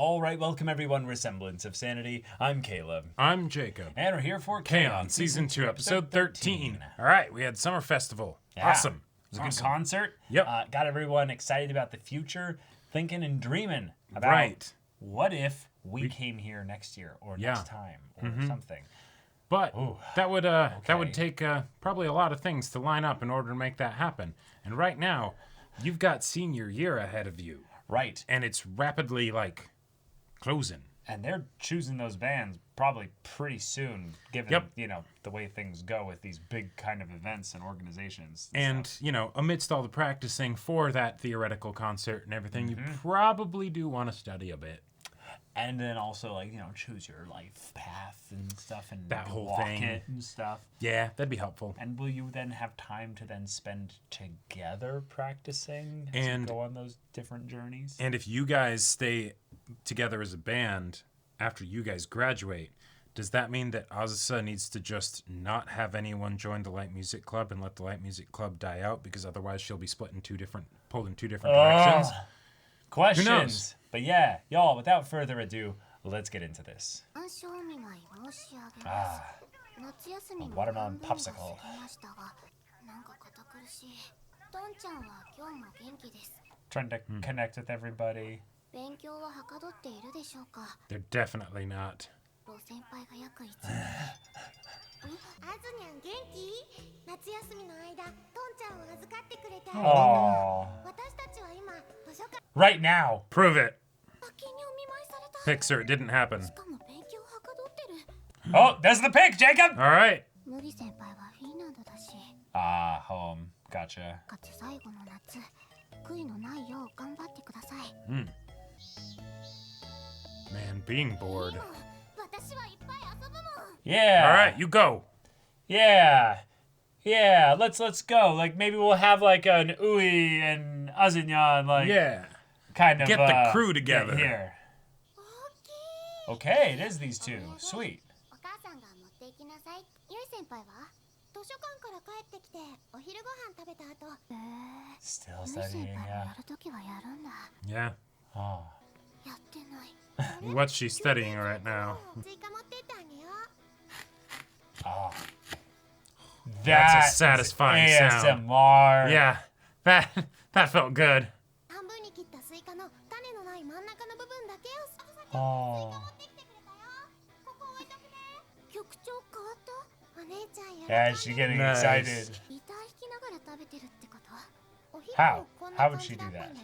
All right, welcome everyone. We're Semblance of Sanity. I'm Caleb. I'm Jacob. And we're here for K-On! Season 2, Episode 13. All right, we had Summer Festival. Yeah. Awesome. It was a good concert. Yep. Got everyone excited about the future, thinking and dreaming about what if we came here next year or next time or something. But that would take probably a lot of things to line up in order to make that happen. And right now, you've got senior year ahead of you. Right. And it's rapidly, closing. And they're choosing those bands probably pretty soon, given, the way things go with these big kind of events and organizations. And, amidst all the practicing for that theoretical concert and everything, you probably do want to study a bit. And then also, choose your life path and stuff and that whole walk thing it and stuff. Yeah, that'd be helpful. And will you then have time to then spend together practicing as you go on those different journeys? And if you guys stay together as a band after you guys graduate, does that mean that Azusa needs to just not have anyone join the Light Music Club and let the Light Music Club die out? Because otherwise she'll be pulled in two different directions. Questions. Who knows? But yeah, y'all, without further ado, let's get into this. Watermelon popsicle. Trying to connect with everybody. They're definitely not. Aww. Right now. Prove it. Pixar, it didn't happen. Oh, there's the pic, Jacob! All right. Home. Gotcha. Man, being bored. Yeah. All right, you go. Yeah. Yeah, let's go. Maybe we'll have an Ui and Azinyan, yeah. kind of get the crew together. Here. Okay, it is these two. Sweet. Still studying, yeah. Yeah. Oh. What's she studying right now? Oh. That's a satisfying sound. ASMR. Yeah, that felt good. Oh. Yeah, she's getting excited. How? How would she do that?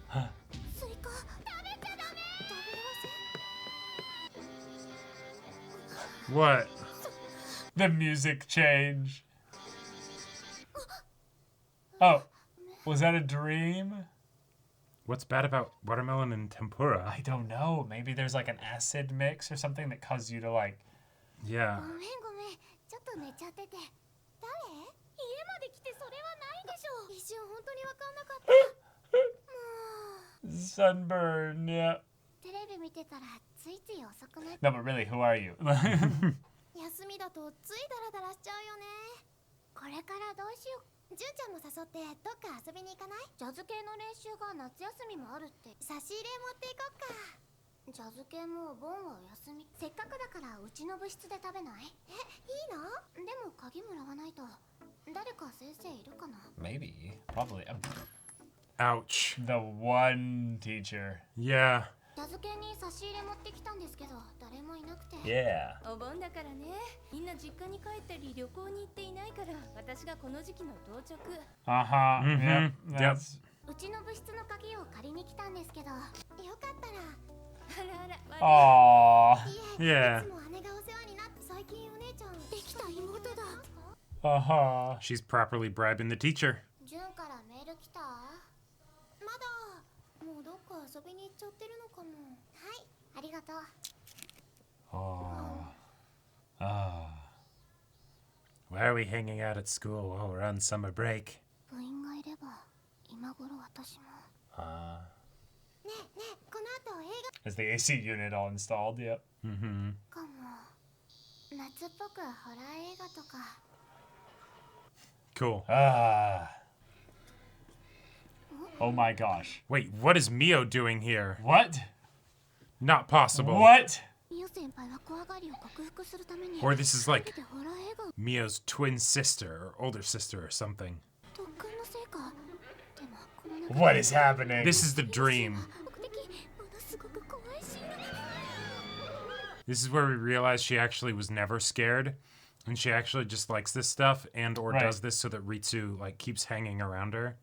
Huh. What? The music change. Oh, was that a dream? What's bad about watermelon and tempura? I don't know. Maybe there's an acid mix or something that causes you to Yeah. Sunburn, yeah. No, but really, who are you? Maybe. Probably. Ouch. The one teacher. Yeah. Yeah. Uh-huh. Yep. That's... Aww. Yeah. Uh-huh. She's properly bribing the teacher. Oh. Why are we hanging out at school while we're on summer break? Is the AC unit all installed? Yep. Mm-hmm. Cool. Oh my gosh. Wait, what is Mio doing here? What? Not possible. What? Or this is like Mio's twin sister or older sister or something. What is happening? This is the dream. This is where we realize she actually was never scared. And she actually just likes this stuff and or does this so that Ritsu like keeps hanging around her.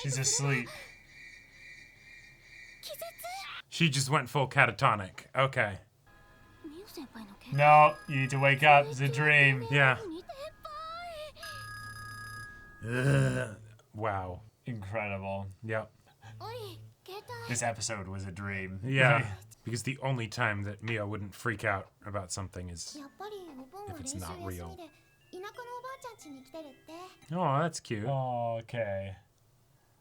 She's asleep. She just went full catatonic. Okay. No, you need to wake up. It's a dream. Yeah. Ugh. Wow. Incredible. Yep. This episode was a dream. Yeah. Because the only time that Mio wouldn't freak out about something is if it's not real. Oh, that's cute. Oh, okay.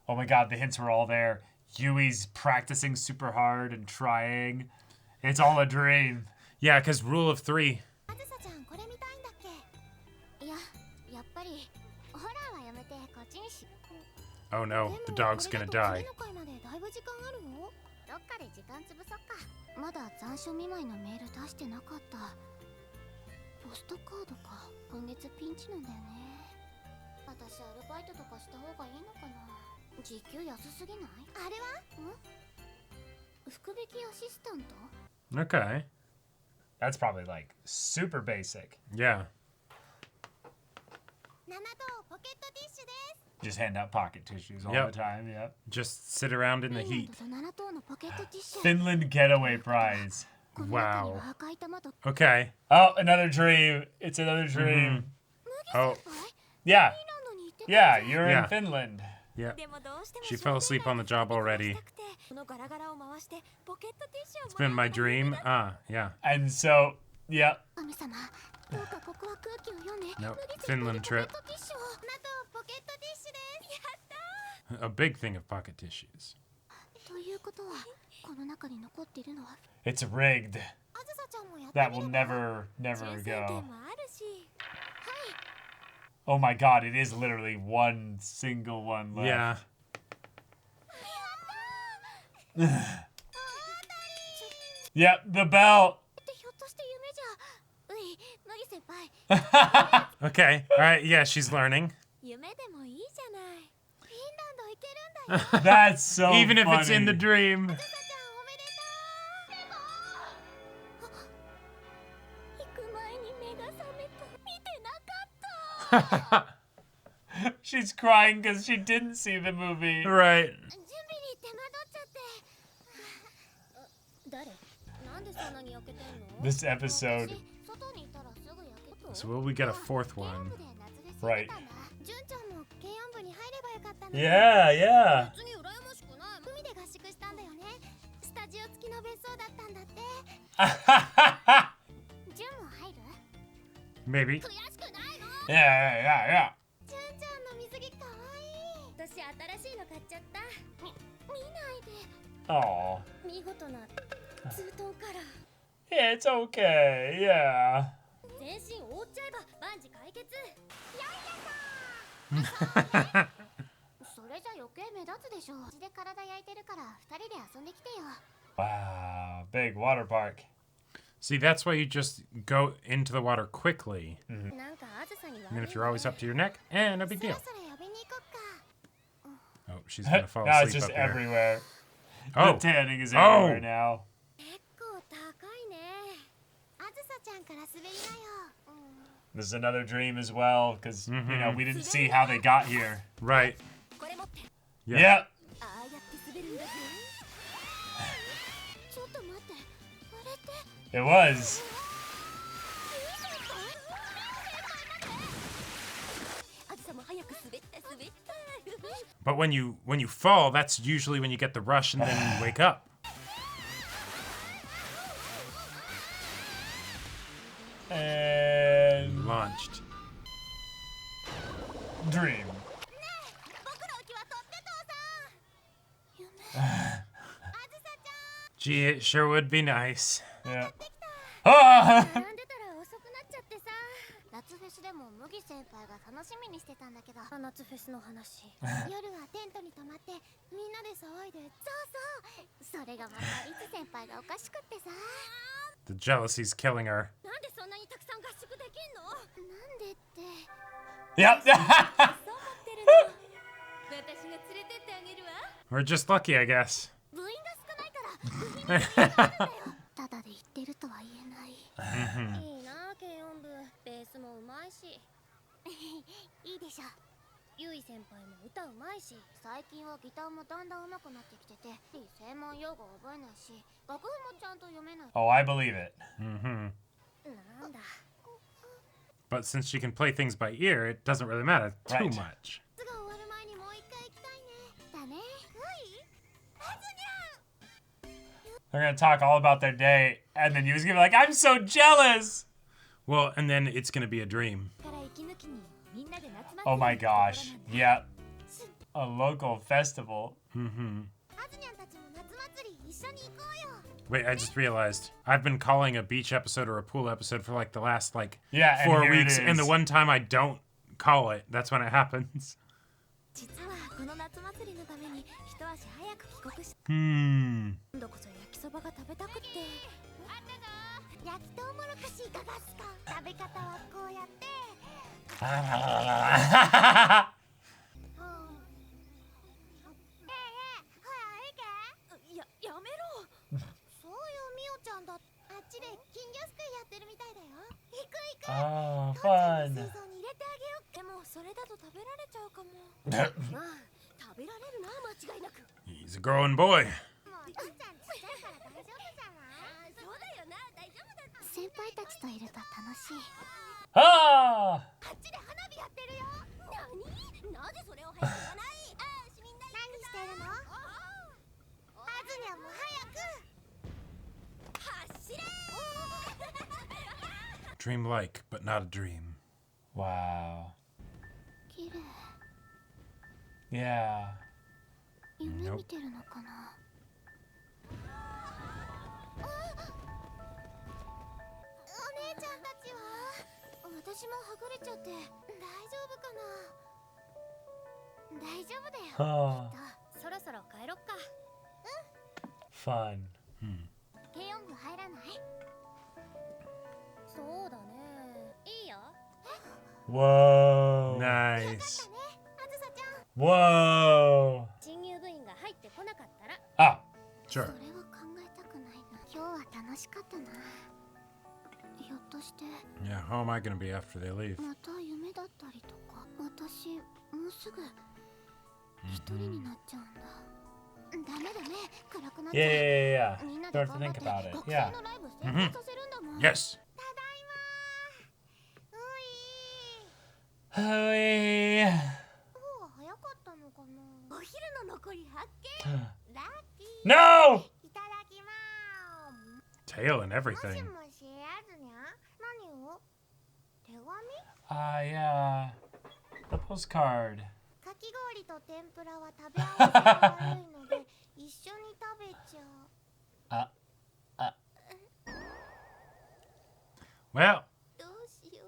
Oh my god, the hints were all there. Yui's practicing super hard and trying. It's all a dream. Yeah, because rule of 3. Oh no, the dog's gonna die. Okay. That's probably like super basic. Yeah. Just hand out pocket tissues all the time, yep. Just sit around in the heat. Finland Getaway Prize. Wow. Okay. Oh, another dream. It's another dream. Oh. Yeah. Yeah, you're in Finland. Yeah. She fell asleep on the job already. It's been my dream. Yeah. And so, yeah. Nope. Finland trip. A big thing of pocket tissues. It's rigged. That will never go. Oh my god, it is literally one single one left. Yeah. Yep, the bell. Okay. All right. Yeah, she's learning. That's so Even funny. if it's in the dream. She's crying because she didn't see the movie. Right. This episode. So will we get a 4th one? Right. Yeah, yeah. Maybe. Yeah. Oh. Yeah, it's okay. Yeah. Wow, big water park. See, that's why you just go into the water quickly. And then if you're always up to your neck, no big deal. Oh, she's gonna fall asleep Now it's just up here. everywhere. Oh. The tanning is everywhere now. This is another dream as well, because, you know, we didn't see how they got here. Right. Yeah. Yep. It was. But when you fall, that's usually when you get the rush and then you wake up. And Launched. dream. Gee, it sure would be nice. Yeah. Ah! 私でも麦先輩が楽しみにしてたんだけど、夏フェスの話。夜はテントに泊まってみんなで騒いで、そうそう、それがまたリツ先輩がおかしくってさ。The jealousy's killing her. なんでそんなにたくさん合宿できんの？なんでって。Yep. そう思ってるの。私が連れてってあげるわ。We're just lucky, I guess. 部員が少ないから部品が少ないんだよ。ただで言ってるとは言えない。いいな、軽音部。ベースもうまいし。いいでしょ。ゆい先輩も歌うまいし、最近はギターもだんだん上手くなってきてて、専門用語覚えないし、楽譜もちゃんと読めない。Oh, I believe it. なんだ。 But since she can play things by ear, it doesn't really matter too Right. much. 夏が終わる前にもう一回行きたいね。だね。はずにゃん。 They're gonna talk all about their day, and then Yu's gonna be like, "I'm so jealous." Well, and then it's gonna be a dream. Oh my gosh. Yeah. A local festival. Wait, I just realized I've been calling a beach episode or a pool episode for like the last Yeah, and 4 here it weeks, and the is. one time I don't call it, that's when it happens. 実はこの夏祭りのために一足早く帰国し、 Hmm. 今度こそ焼きそばが食べたくて。あったぞ。焼きとうもろこしいかがっすか。食べ方はこうやって。やめろ。そうよ、みおちゃんだ。あっちで金魚すくいやってるみたいだよ。行く行く。 Oh, 父ちゃん fun. の水槽に入れてあげよう。でもそれだと食べられちゃうかも。まあ食べられるな、間違いなく。 He's a growing boy. もう父ちゃんちっちゃいから大丈夫じゃない？そうだよな、大丈夫だ。先輩たちといると楽しい。 Ah! あっちで花火やってるよ。なぜそれを早く言わない？みんな何してるの？あずにゃんも早く走れ。 Dreamlike, but not a dream. Wow. 綺麗。 Yeah. 夢見てるのかな。お姉ちゃんたちは？私もはぐれちゃって大丈夫かな。大丈夫だよ。 Oh, そろそろ帰ろっか。 fun. 軽音部入らない？そうだね。いいよ。 Whoa. Nice. あずさちゃん。 Whoa. 新入部員が入ってこなかったら。 Ah. そ Sure. れは考えたくないな。今日は楽しかったな。ひょっとして Yeah, how am I gonna be after they leave? また夢だったりとか。私もうすぐ一人になっちゃうんだ。ダメダメ、暗くなっちゃう。 Yeah. みんなで Don't 頑 have 張 to って think about it. 学 Yeah. 生のライブ成功させるんだもん。 Yes. ただいま。うい。 Hooey. 今日は早かったのかな。お昼の残り発見。ラッキー。 No! いただきまーす。 Tail and もし everything. もし、あずにゃん。何を？手紙？ Yeah. The postcard. かき氷と天ぷらは食べ合わせが悪いので一緒に食べちゃう。 Well, どうしよ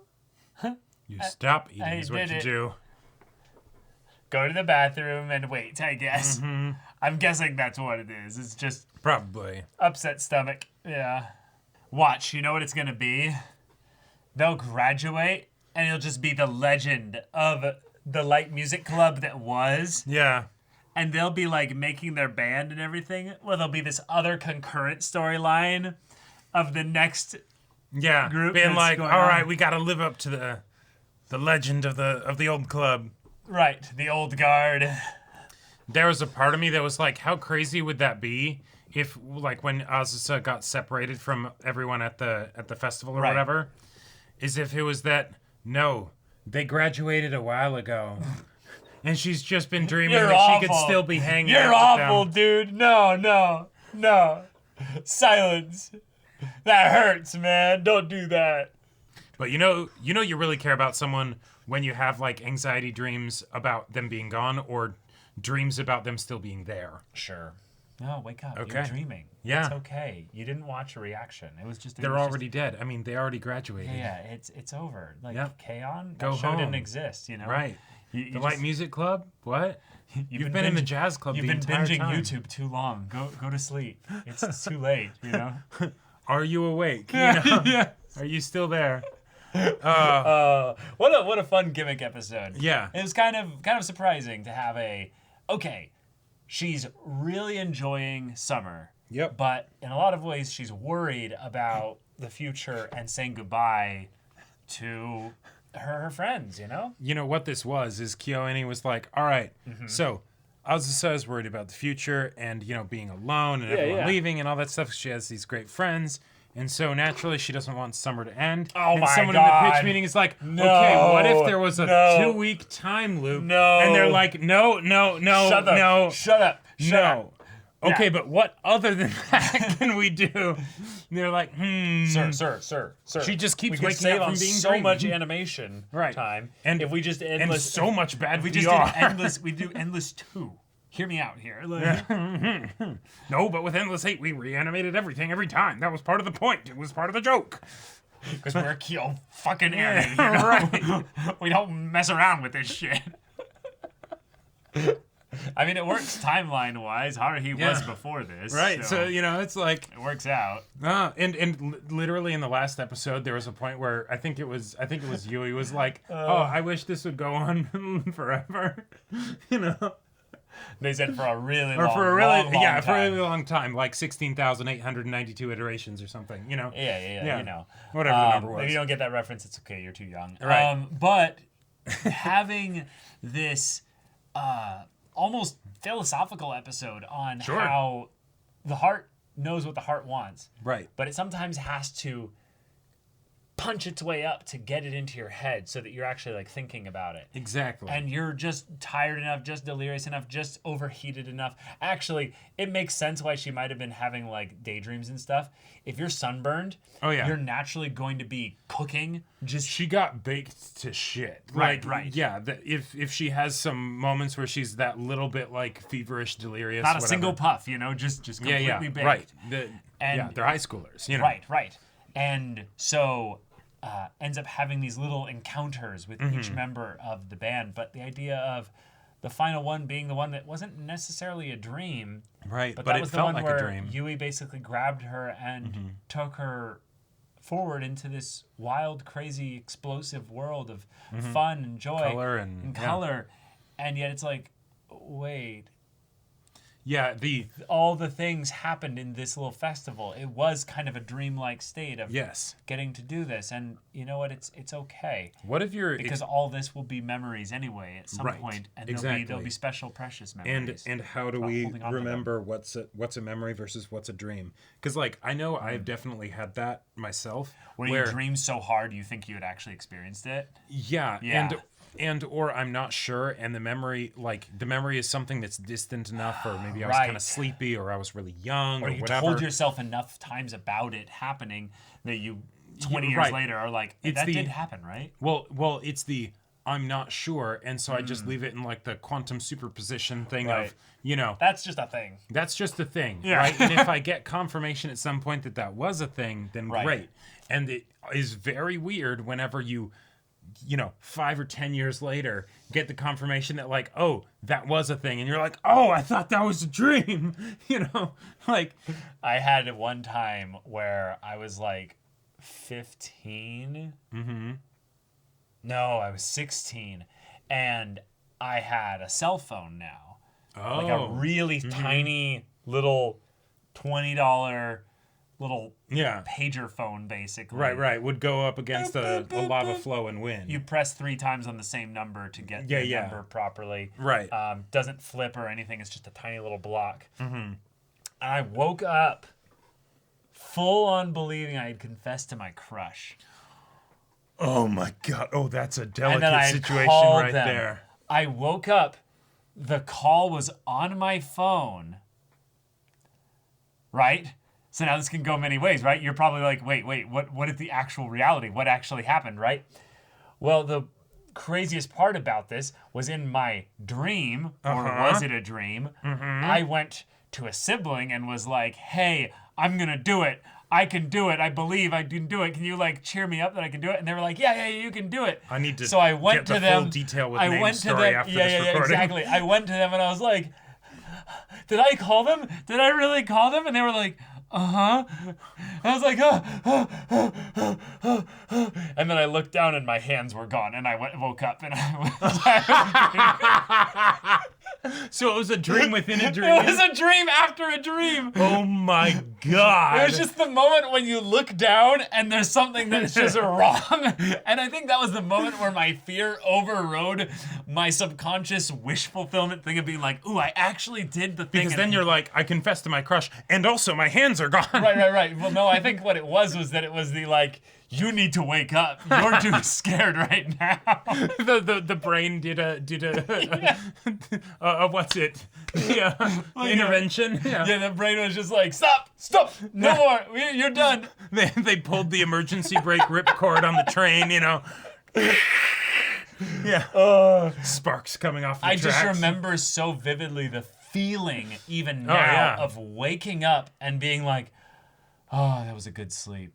う。 you stop eating I is what did you it. do. Go to the bathroom and wait, I guess. I'm guessing that's what it is. It's just Probably. upset stomach. Yeah. Watch, you know what it's gonna be? They'll graduate and it'll just be the legend of the light music club that was. Yeah. And they'll be like making their band and everything. Well, there'll be this other concurrent storyline of the next Yeah. Group Being that's like, going all on. right, we got to live up to the legend of the old club. right, the old guard. There was a part of me that was like, how crazy would that be if, like, when Azusa got separated from everyone at the festival or Right. whatever, is if it was that, no, they graduated a while ago. And she's just been dreaming You're that she awful. could still be hanging You're out with awful, them. dude. No. Silence. That hurts, man. Don't do that. But you know you really care about someone when you have like anxiety dreams about them being gone or dreams about them still being there. Sure. No, wake up. Okay. You're dreaming. Yeah. It's okay. You didn't watch a reaction. It was just. They're already dead. I mean, they already graduated. Yeah, it's over. Like, Yep. K-On! Go That show didn't home. exist, you know? Right. You The Light Music Club? What? You've been in the jazz club You've the been entire binging time. YouTube too long. Go to sleep. It's too late, you know? Are you awake? You know? Yeah. Are you still there? What a fun gimmick episode. Yeah. It was kind of surprising to have she's really enjoying summer. Yep. But in a lot of ways she's worried about the future and saying goodbye to her friends, you know? You know what this was is KyoAni was like, all right, so Azusa is worried about the future and, you know, being alone and everyone leaving and all that stuff. She has these great friends. And so naturally she doesn't want summer to end. Oh and my someone in the God. pitch meeting is like, No. okay, what if there was a No. 2-week time loop? No. And they're like, no, Shut up. no. Shut up. Shut No. up. Okay, Yeah. but what other than that can we do? And they're like, Sir. She just keeps we could waking save up on from being so dreamy. much animation Right. time. And- if we just and endless so much bad we just VR. did endless we do endless 2. Hear me out here. Like, No, but with Endless 8, we reanimated everything every time. That was part of the point. It was part of the joke. because we're Kyo fucking Annie, you know? Right. We don't mess around with this shit. I mean, it works timeline wise. Haruhi was Yeah. before this, Right, so, you know, it's like... it works out. Literally in the last episode, there was a point where I think it was Yui was like, oh, I wish this would go on forever. You know? They said for a really Or long, for a really, long yeah, for a time. really long time, like 16,892 iterations or something, you know? Yeah, you know. Whatever the number was. If you don't get that reference, it's okay. You're too young. Right. But having this almost philosophical episode on Sure. how the heart knows what the heart wants, Right. but it sometimes has to punch its way up to get it into your head so that you're actually like thinking about it. Exactly. And you're just tired enough, just delirious enough, just overheated enough. Actually, it makes sense why she might have been having like daydreams and stuff. If you're sunburned, Oh, yeah. you're naturally going to be cooking. Just she got baked to shit. Right, Like, right. Yeah, if she has some moments where she's that little bit like feverish, delirious, not a whatever. single puff, you know, just completely baked. right. And- yeah, they're high schoolers, you know. Right. And so ends up having these little encounters with Mm-hmm. each member of the band. But the idea of the final one being the one that wasn't necessarily a dream, Right, but but that it was the felt one like where a dream. Yui basically grabbed her and took her forward into this wild, crazy, explosive world of fun and joy Color and- yeah. color. And yet it's like, wait, Yeah, all the things happened in this little festival. It was kind of a dreamlike state of yes. getting to do this, and you know what? It's okay What if you're because all this will be memories anyway at some Right, point, and exactly. there'll be special, precious and memories. how do about we holding on to them. remember what's a memory versus what's a dream? Because like I know I've definitely had that myself. Where you dream so hard you think you had actually experienced it. Yeah, Yeah. and or I'm not sure, and the memory is something that's distant enough, or maybe I was Right. kind of sleepy, or I was really young, or Or you whatever. told yourself enough times about it happening that you 20 years right. later are like, It's that the- did happen, right? Well, it's the I'm not sure, and so I just leave it in like the quantum superposition thing Right. of, you know, That's just a thing. that's just the thing, Yeah. right? And if I get confirmation at some point that that was a thing, then Right. great. And it is very weird whenever you know, 5 or 10 years later, get the confirmation that like, oh, that was a thing, and you're like, oh, I thought that was a dream, you know, like, I had one time where I was like 15. Mm-hmm. No, I was 16, and I had a cell phone now. oh, Like a really tiny little $20 little yeah, pager phone, basically. right, would go up against a lava flow and win. You press 3 times on the same number to get Yeah, the yeah. number properly. Right. Doesn't flip or anything. It's just a tiny little block. Mm-hmm. And I woke up full on believing I had confessed to my crush. Oh my god! Oh, that's a And delicate then I situation called right them. there. I woke up. The call was on my phone. Right? So now this can go many ways, right? You're probably like, wait, what is the actual reality? What actually happened, right? Well, the craziest part about this was in my dream, or was it a dream? I went to a sibling and was like, hey, I'm going to do it. I can do it. I believe I can do it. Can you like cheer me up that I can do it? And they were like, yeah, you can do it. I need to so I went get to the them. full detail with I name went story to them. after this recording. Exactly. I went to them and I was like, did I call them? Did I really call them? And they were like, uh-huh. I was like, and then I looked down and my hands were gone and I woke up and I So it was a dream within a dream. It was a dream after a dream. Oh my God. It was just the moment when you look down and there's something that's just wrong. And I think that was the moment where my fear overrode my subconscious wish fulfillment thing of being like, ooh, I actually did the thing. Because then you're like, I confessed to my crush, and also my hands are gone. Right. Well, no, I think what it was that it was the like, you need to wake up. You're too scared right now. the brain did a what's it? The intervention. Yeah, the brain was just like, stop, no more. You're done. They pulled the emergency brake ripcord on the train. Yeah. Sparks coming off the I tracks. just remember so vividly the feeling even now of waking up and being like, oh, that was a good sleep.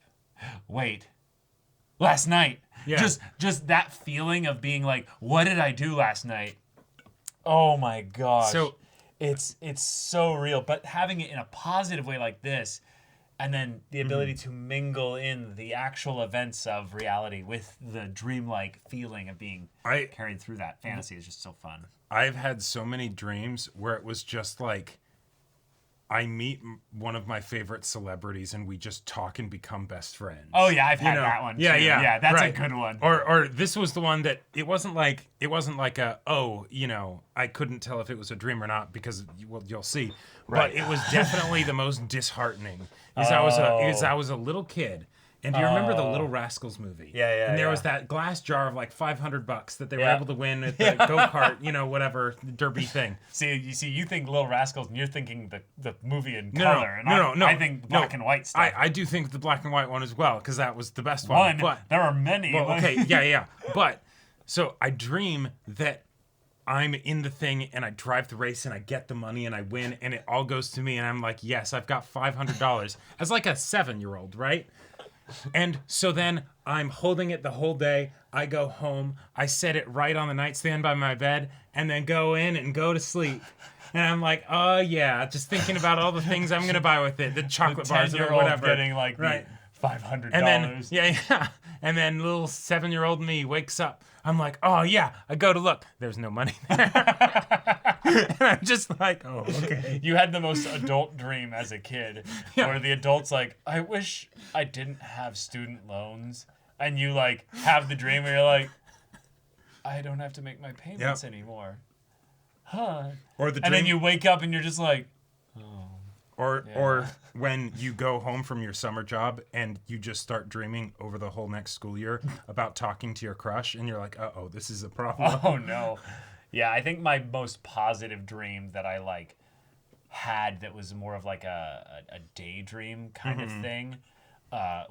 Wait, last night. Yeah. Just that feeling of being like, what did I do last night? Oh my gosh. So it's so real, but having it in a positive way like this, and then the ability to mingle in the actual events of reality with the dreamlike feeling of being carried through that fantasy is just so fun. I've had so many dreams where it was just like, I meet one of my favorite celebrities and we just talk and become best friends. Oh yeah, I've had that one too. Yeah, that's a good one. Or this was the one that it wasn't like a, I couldn't tell if it was a dream or not because you'll see. Right. But it was definitely the most disheartening. I was a little kid. And do you remember the Little Rascals movie? Yeah. And there was that glass jar of like $500 that they were able to win at the go-kart, whatever derby thing. You think Little Rascals and you're thinking the movie in No, color. No. I think black and white stuff. I do think the black and white one as well because that was the best one. But there are many. Well, okay, yeah. But so I dream that I'm in the thing and I drive the race and I get the money and I win and it all goes to me and I'm like, yes, I've got $500 as like a 7-year-old, right? And so then I'm holding it the whole day. I go home. I set it right on the nightstand by my bed and then go in and go to sleep. And I'm like, oh, yeah, just thinking about all the things I'm going to buy with it. The chocolate bars or whatever. Getting like the $500. And then, yeah. And then little 7-year-old me wakes up. I'm like, oh, yeah. I go to look. There's no money there. And I'm just like, oh, okay. You had the most adult dream as a kid where the adult's like, I wish I didn't have student loans. And you like have the dream where you're like, I don't have to make my payments anymore. Huh. Or the dream. And then you wake up and you're just like, Or when you go home from your summer job and you just start dreaming over the whole next school year about talking to your crush and you're like, uh-oh, this is a problem. Oh, no. Yeah, I think my most positive dream that I like had that was more of like a daydream kind of thing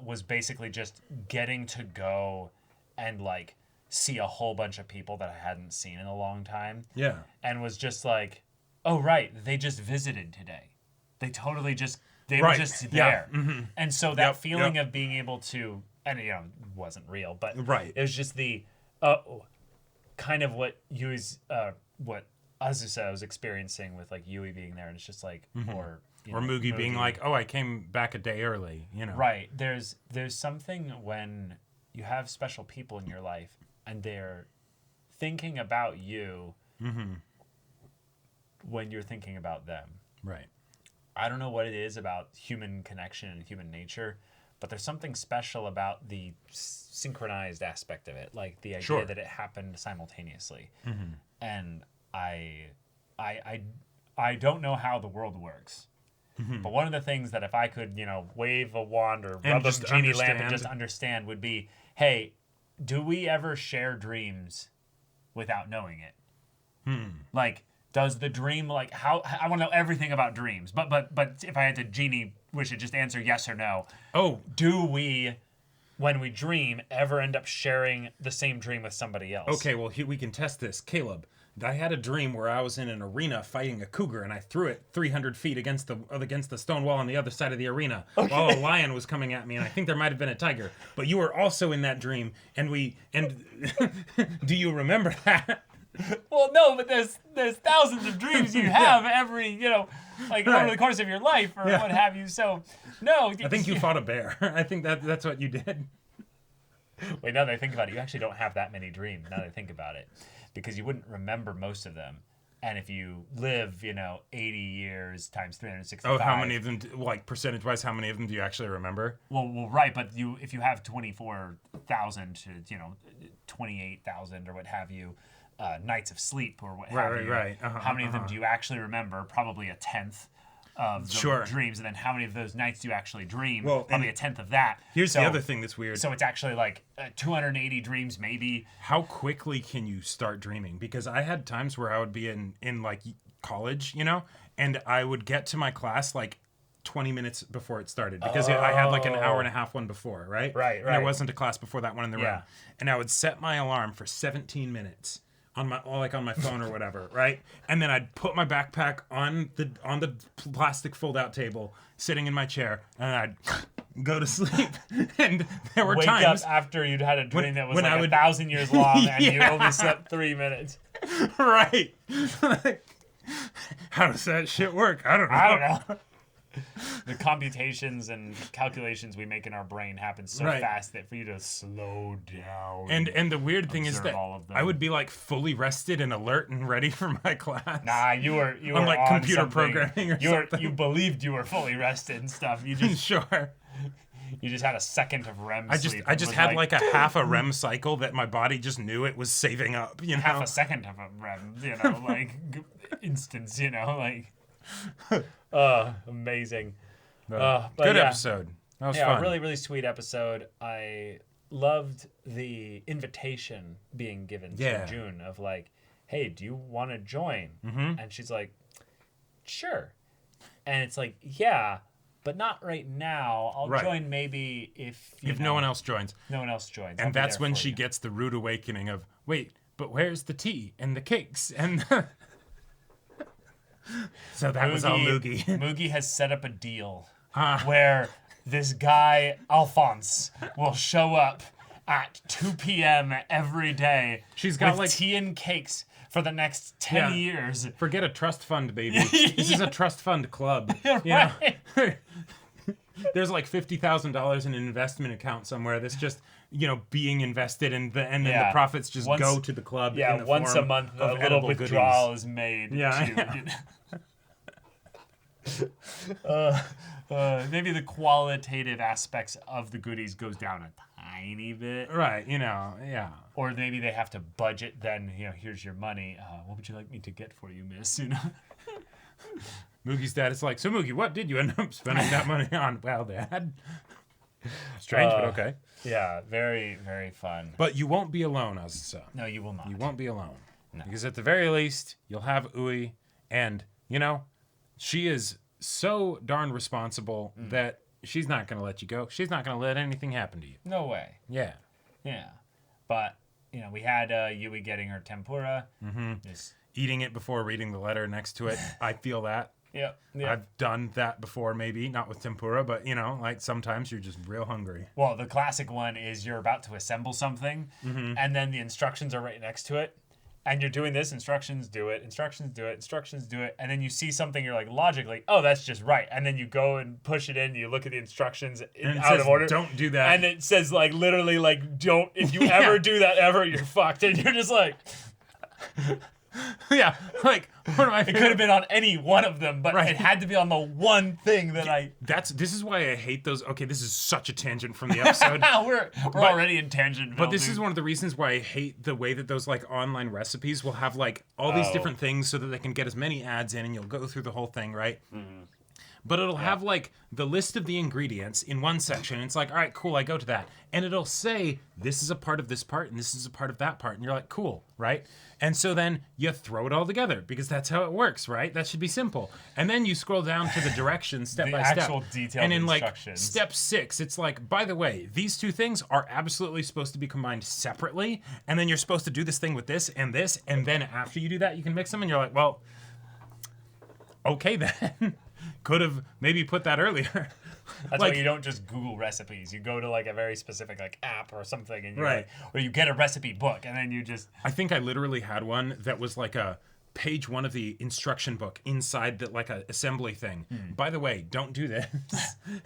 was basically just getting to go and like see a whole bunch of people that I hadn't seen in a long time. Yeah. And was just like, oh, right, they just visited today. They totally just, they were just there. And so that feeling of being able to, and it wasn't real, but it was just the, kind of what what Azusa was experiencing with like Yui being there. And it's just like, or Mugi being like, oh, I came back a day early, Right. There's something when you have special people in your life and they're thinking about you when you're thinking about them. Right. I don't know what it is about human connection and human nature, but there's something special about the synchronized aspect of it, like the idea that it happened simultaneously. And I don't know how the world works. But one of the things that if I could, wave a wand or rub a genie lamp and just understand would be, hey, do we ever share dreams without knowing it? Like, does the dream, like, how, I want to know everything about dreams, but if I had to genie wish it, just answer yes or no. Oh. Do we when we dream, ever end up sharing the same dream with somebody else. Okay, well, here we can test this. Caleb, I had a dream where I was in an arena fighting a cougar, and I threw it 300 feet against the stone wall on the other side of the arena, while a lion was coming at me, and I think there might have been a tiger. But you were also in that dream, and do you remember that? Well, no, but there's thousands of dreams you have every, over the course of your life or what have you. So, no. I think you fought a bear. I think that's what you did. Wait, now that I think about it, you actually don't have that many dreams, now that I think about it. Because you wouldn't remember most of them. And if you live, 80 years times 365. Oh, how many of them, percentage-wise, how many of them do you actually remember? Well, right, but if you have 24,000 to, 28,000 or what have you, nights of sleep or what have you. Right. How many of them do you actually remember? Probably a tenth of the dreams. And then how many of those nights do you actually dream? Well, probably a tenth of that. Here's the other thing that's weird. So it's actually like 280 dreams maybe. How quickly can you start dreaming? Because I had times where I would be in like college, and I would get to my class like 20 minutes before it started because I had like an hour and a half one before, right? Right. And there wasn't a class before that one in the room. And I would set my alarm for 17 minutes. On my phone or whatever, right? And then I'd put my backpack on the plastic fold-out table, sitting in my chair, and I'd go to sleep. And there were times wake up after you'd had a dream that was like 1,000 years long, and you only slept 3 minutes. Right. How does that shit work? I don't know. The computations and calculations we make in our brain happen so fast that for you to slow down. And the weird thing is that I would be like fully rested and alert and ready for my class. Nah, you were on like on computer something. programming or something. You believed you were fully rested and stuff. You just Sure. You just had a second of REM sleep. I just had like a half a REM cycle that my body just knew it was saving up. Half a second of a REM, instance. Amazing. Good episode. That was fun. A really, really sweet episode. I loved the invitation being given to June of like, hey, do you want to join? Mm-hmm. And she's like, sure. And it's like, yeah, but not right now. I'll join maybe if no one else joins. No one else joins. And that's when she gets the rude awakening of, wait, but where's the tea and the cakes and So that was all Moogie. Moogie has set up a deal where this guy, Alphonse, will show up at 2 p.m. every day. She's got with tea and cakes for the next 10 years. Forget a trust fund, baby. This is a trust fund club. Right. There's like $50,000 in an investment account somewhere that's just, being invested and then the profits just go to the club. Yeah, in the once form a month of a little edible withdrawal goodies. is made. Maybe the qualitative aspects of the goodies goes down a tiny bit. Right, yeah. Or maybe they have to budget then, here's your money. What would you like me to get for you, miss? Moogie's dad is like, so Moogie, what did you end up spending that money on? Well, Dad. Strange, but okay. Yeah, very, very fun. But you won't be alone, Azusa. No, you will not. You won't be alone. No. Because at the very least, you'll have Uwe, and, she is so darn responsible that she's not going to let you go. She's not going to let anything happen to you. No way. Yeah. Yeah. But, we had Yui getting her tempura. Mm-hmm. Eating it before reading the letter next to it. I feel that. Yeah. I've done that before, maybe. Not with tempura, but, sometimes you're just real hungry. Well, the classic one is you're about to assemble something, and then the instructions are right next to it. And you're doing this, instructions do it, instructions do it, instructions do it. And then you see something, you're like, logically, oh, that's just right. And then you go and push it in, you look at the instructions out of order. Don't do that. And it says, literally, don't, if you ever do that ever, you're fucked. And you're just like... Yeah, one of my It could have been on any one of them, but it had to be on the one thing that This is why I hate those. Okay, this is such a tangent from the episode. we're already in tangent. But this is one of the reasons why I hate the way that those online recipes will have all these different things so that they can get as many ads in, and you'll go through the whole thing, right? Mm-hmm. But it'll have like the list of the ingredients in one section. And it's like, all right, cool, I go to that. And it'll say, this is a part of this part and this is a part of that part. And you're like, cool, right? And so then you throw it all together because that's how it works, right? That should be simple. And then you scroll down to the directions step by step. actual detailed and in instructions. Like step 6, it's like, by the way, these two things are absolutely supposed to be combined separately. And then you're supposed to do this thing with this. And then after you do that, you can mix them. And you're like, well, okay then. Could have maybe put that earlier. That's why you don't just Google recipes. You go to like a very specific like app or something, and you're Right. like, or you get a recipe book, and then you just. I think I literally had one that was like a page 1 of the instruction book inside that like a assembly thing. By the way, don't do this.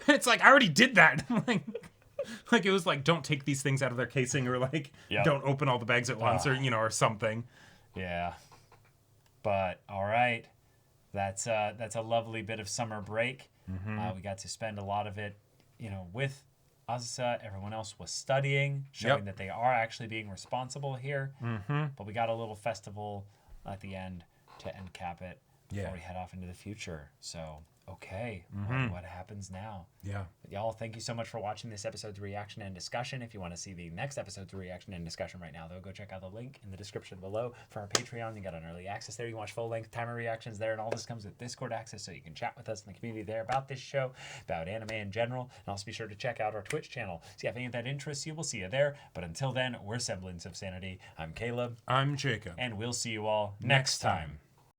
It's like I already did that. like it was like don't take these things out of their casing or like don't open all the bags at once or or something. Yeah. But all right. That's a lovely bit of summer break. We got to spend a lot of it, with Azusa. Everyone else was studying, showing that they are actually being responsible here. But we got a little festival at the end to end cap it before we head off into the future. So, okay, what happens now? Yeah. But y'all, thank you so much for watching this episode's reaction and discussion. If you want to see the next episode's reaction and discussion right now, though, go check out the link in the description below for our Patreon. You got an early access there. You can watch full-length timer reactions there, and all this comes with Discord access, so you can chat with us in the community there about this show, about anime in general, and also be sure to check out our Twitch channel. See if any of that interests you. We'll see you there. But until then, we're Semblance of Sanity. I'm Caleb. I'm Jacob. And we'll see you all next time.